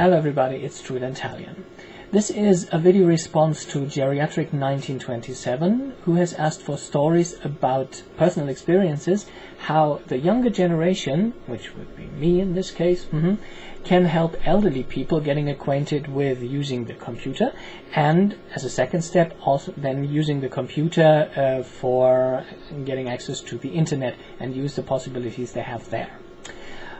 Hello everybody, it's Truedantalion. This is a video response to Geriatric 1927, who has asked for stories about personal experiences, how the younger generation, which would be me in this case, can help elderly people getting acquainted with using the computer, and as a second step also then using the computer for getting access to the internet and use the possibilities they have there.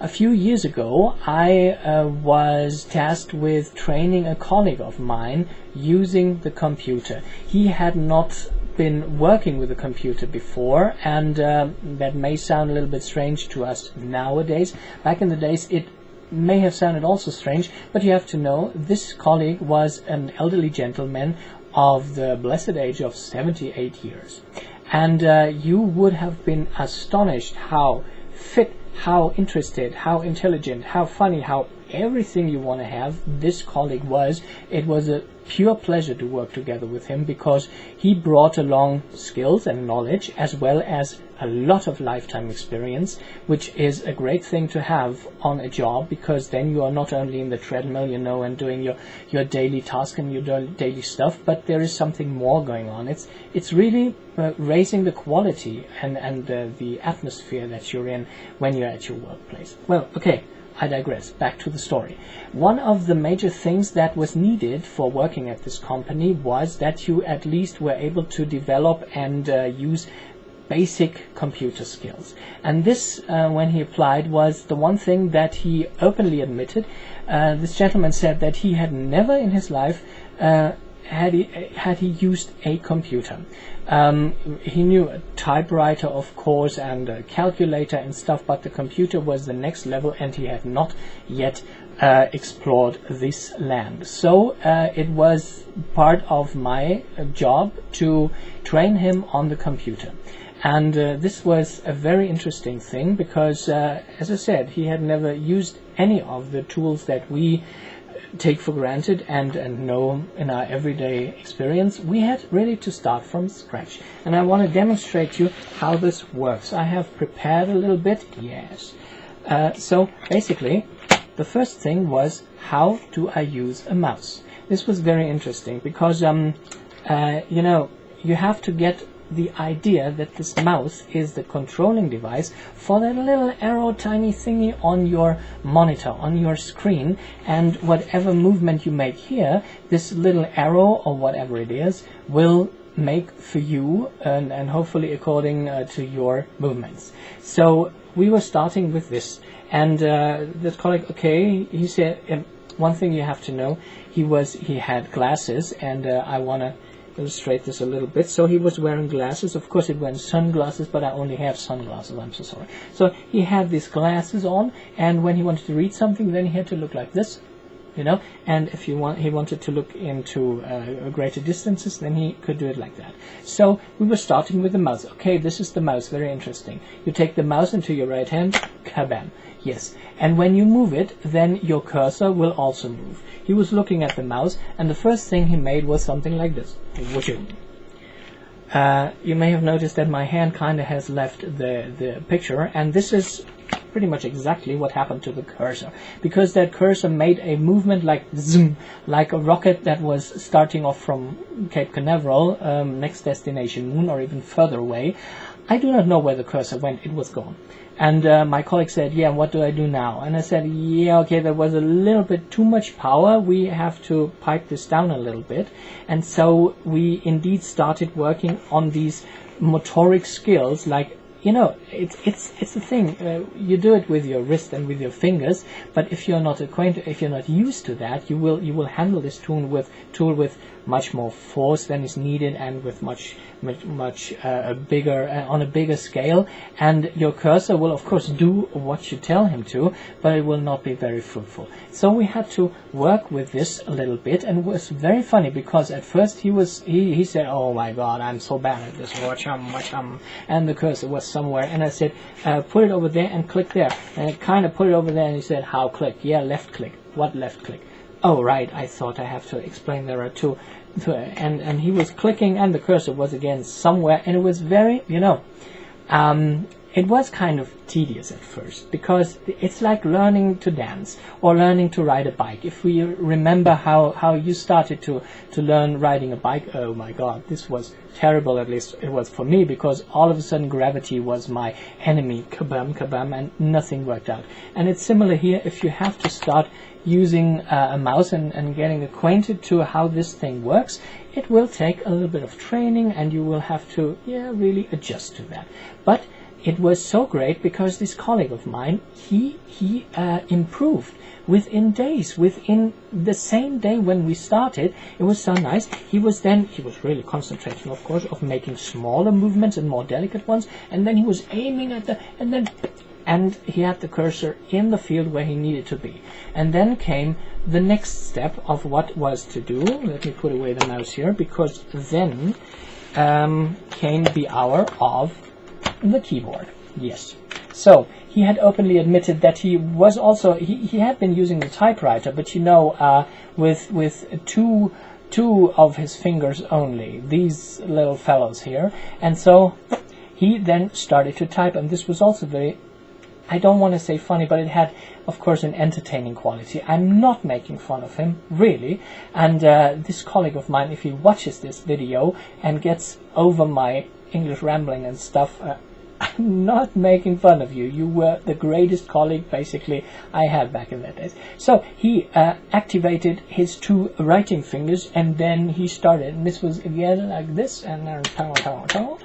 A few years ago, I was tasked with training a colleague of mine using the computer. He had not been working with a computer before, and that may sound a little bit strange to us nowadays. Back in the days, it may have sounded also strange, but you have to know this colleague was an elderly gentleman of the blessed age of 78 years. And you would have been astonished how fit, how interested, how intelligent, how funny, how everything you want to have this colleague was. It was a pure pleasure to work together with him because he brought along skills and knowledge as well as a lot of lifetime experience, which is a great thing to have on a job, because then you are not only in the treadmill, you know, and doing your daily task and your daily stuff, but there is something more going on. It's really raising the quality and the atmosphere that you're in when you're at your workplace. Well, okay, I digress. Back to the story. One of the major things that was needed for working at this company was that you at least were able to develop and use basic computer skills. And this, when he applied, was the one thing that he openly admitted. This gentleman said that he had never in his life had he used a computer. He knew a typewriter, of course, and a calculator and stuff, but the computer was the next level, and he had not yet explored this land. So it was part of my job to train him on the computer. And this was a very interesting thing because, as I said, he had never used any of the tools that we take for granted and know in our everyday experience. We had really to start from scratch. And I want to demonstrate to you how this works. I have prepared a little bit. Yes. So basically, the first thing was, how do I use a mouse? This was very interesting because, you know, you have to get the idea that this mouse is the controlling device for that little arrow tiny thingy on your monitor, on your screen, and whatever movement you make here, this little arrow or whatever it is will make for you, and hopefully according to your movements. So we were starting with this, and this colleague, okay, he said, one thing you have to know, he had glasses, and I want to illustrate this a little bit. So he was wearing glasses. Of course, it weren't sunglasses, but I only have sunglasses. I'm so sorry. So he had these glasses on, and when he wanted to read something, then he had to look like this, you know. And if he wanted to look into greater distances, then he could do it like that. So we were starting with the mouse. Okay, this is the mouse. Very interesting. You take the mouse into your right hand. Kabam. Yes. And when you move it, then your cursor will also move. He was looking at the mouse, and the first thing he made was something like this. You may have noticed that my hand kind of has left the picture, and this is pretty much exactly what happened to the cursor, because that cursor made a movement like zoom, like a rocket that was starting off from Cape Canaveral, next destination Moon, or even further away. I do not know where the cursor went. It was gone. And my colleague said, yeah, what do I do now? And I said, yeah, okay, there was a little bit too much power. We have to pipe this down a little bit. And so we indeed started working on these motoric skills, like, you know, it's a thing. You do it with your wrist and with your fingers, but if you're not acquainted, if you're not used to that, you will handle this tool with much more force than is needed, and with much bigger on a bigger scale. And your cursor will, of course, do what you tell him to, but it will not be very fruitful. So we had to work with this a little bit, and it was very funny because at first he said, "Oh my God, I'm so bad at this, and the cursor was somewhere." And I said, "Put it over there and click there." And I kind of put it over there, and he said, "How click?" "Yeah, left click." "What left click?" "Oh, right, I thought I have to explain there are two." And he was clicking, and the cursor was again somewhere, and it was very, you know, it was kind of tedious at first, because it's like learning to dance or learning to ride a bike. If we remember how you started to learn riding a bike, oh my god, this was terrible. At least it was for me, because all of a sudden gravity was my enemy, kabam, kabam, and nothing worked out. And it's similar here. If you have to start using a mouse and getting acquainted to how this thing works, it will take a little bit of training, and you will have to really adjust to that. But it was so great, because this colleague of mine, he improved within days, within the same day when we started. It was so nice. He was really concentrating, of course, of making smaller movements and more delicate ones, and then he was aiming at and he had the cursor in the field where he needed to be. And then came the next step of what was to do. Let me put away the mouse here, because then came the hour of the keyboard. Yes. So he had openly admitted that he was also he had been using the typewriter, but with two of his fingers only, these little fellows here. And so he then started to type, and this was also very, I don't want to say funny, but it had, of course, an entertaining quality. I'm not making fun of him, really. And this colleague of mine, if he watches this video and gets over my English rambling and stuff, I'm not making fun of you. You were the greatest colleague, basically, I had back in that days. So he activated his two writing fingers, and then he started. And this was again like this, and then toe.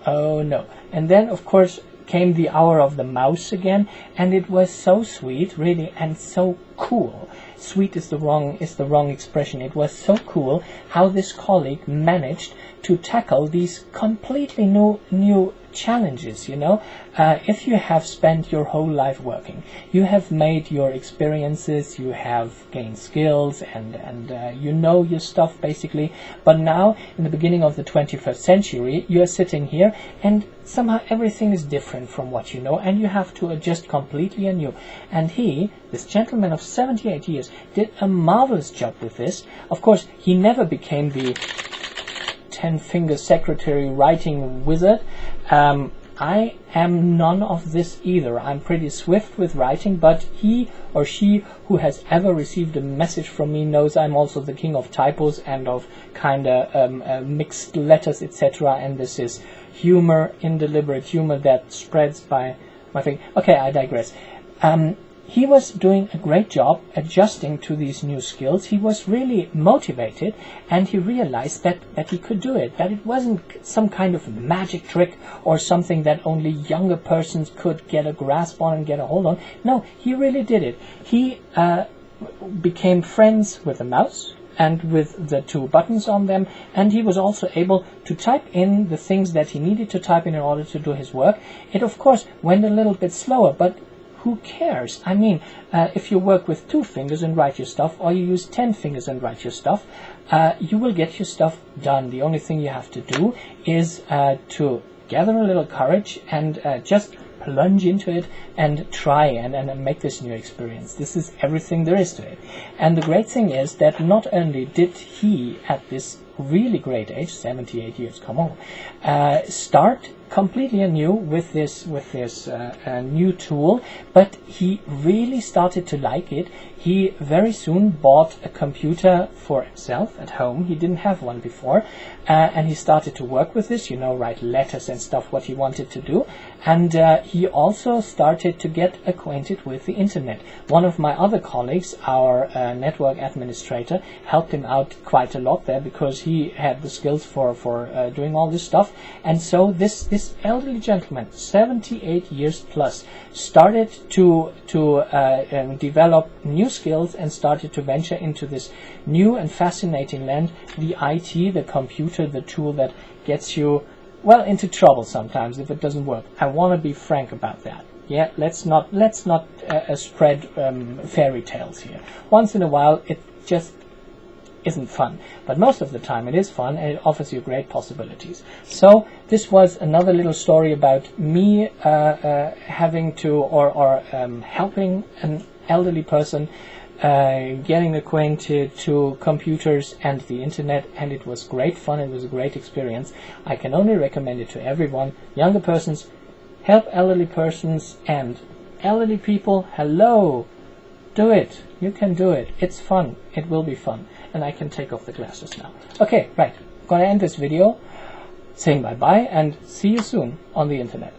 Oh no. And then, of course, came the hour of the mouse again, and it was so sweet, really, and so cool. Sweet is the wrong expression. It was so cool how this colleague managed to tackle these completely new challenges. If you have spent your whole life working, you have made your experiences, you have gained skills, and you know your stuff basically. But now, in the beginning of the 21st century, you are sitting here, and somehow everything is different from what you know, and you have to adjust completely anew. And he, this gentleman of 78 years, did a marvelous job with this. Of course, he never became the 10-finger secretary writing wizard. I am none of this either. I'm pretty swift with writing, but he or she who has ever received a message from me knows I'm also the king of typos and of mixed letters, etc. And this is humor, indeliberate humor that spreads by my thing. Okay, I digress. He was doing a great job adjusting to these new skills. He was really motivated, and he realized that he could do it, that it wasn't some kind of magic trick or something that only younger persons could get a grasp on and get a hold on. No, he really did it. He became friends with the mouse and with the two buttons on them, and he was also able to type in the things that he needed to type in order to do his work. It, of course, went a little bit slower, but who cares? I mean, if you work with 2 fingers and write your stuff, or you use 10 fingers and write your stuff, you will get your stuff done. The only thing you have to do is to gather a little courage and just plunge into it and try and make this new experience. This is everything there is to it. And the great thing is that not only did he, at this really great age, 78 years, come on, start completely anew with this new tool, but he really started to like it. He very soon bought a computer for himself at home. He didn't have one before, and he started to work with this, write letters and stuff, what he wanted to do. And he also started to get acquainted with the internet. One of my other colleagues, our network administrator, helped him out quite a lot there, because he had the skills for doing all this stuff. And so this elderly gentleman, 78 years plus, started to develop new skills and started to venture into this new and fascinating land, the IT, the computer, the tool that gets you, well, into trouble sometimes if it doesn't work. I want to be frank about that. Yeah, let's not spread fairy tales here. Once in a while, it just isn't fun, but most of the time it is fun, and it offers you great possibilities. So this was another little story about me having to or helping an elderly person getting acquainted to computers and the internet, and it was great fun. It was a great experience. I can only recommend it to everyone. Younger persons, help elderly persons, and elderly people, hello, do it. You can do it. It's fun. It will be fun. And I can take off the glasses now. Okay, right. Gonna end this video saying bye-bye and see you soon on the internet.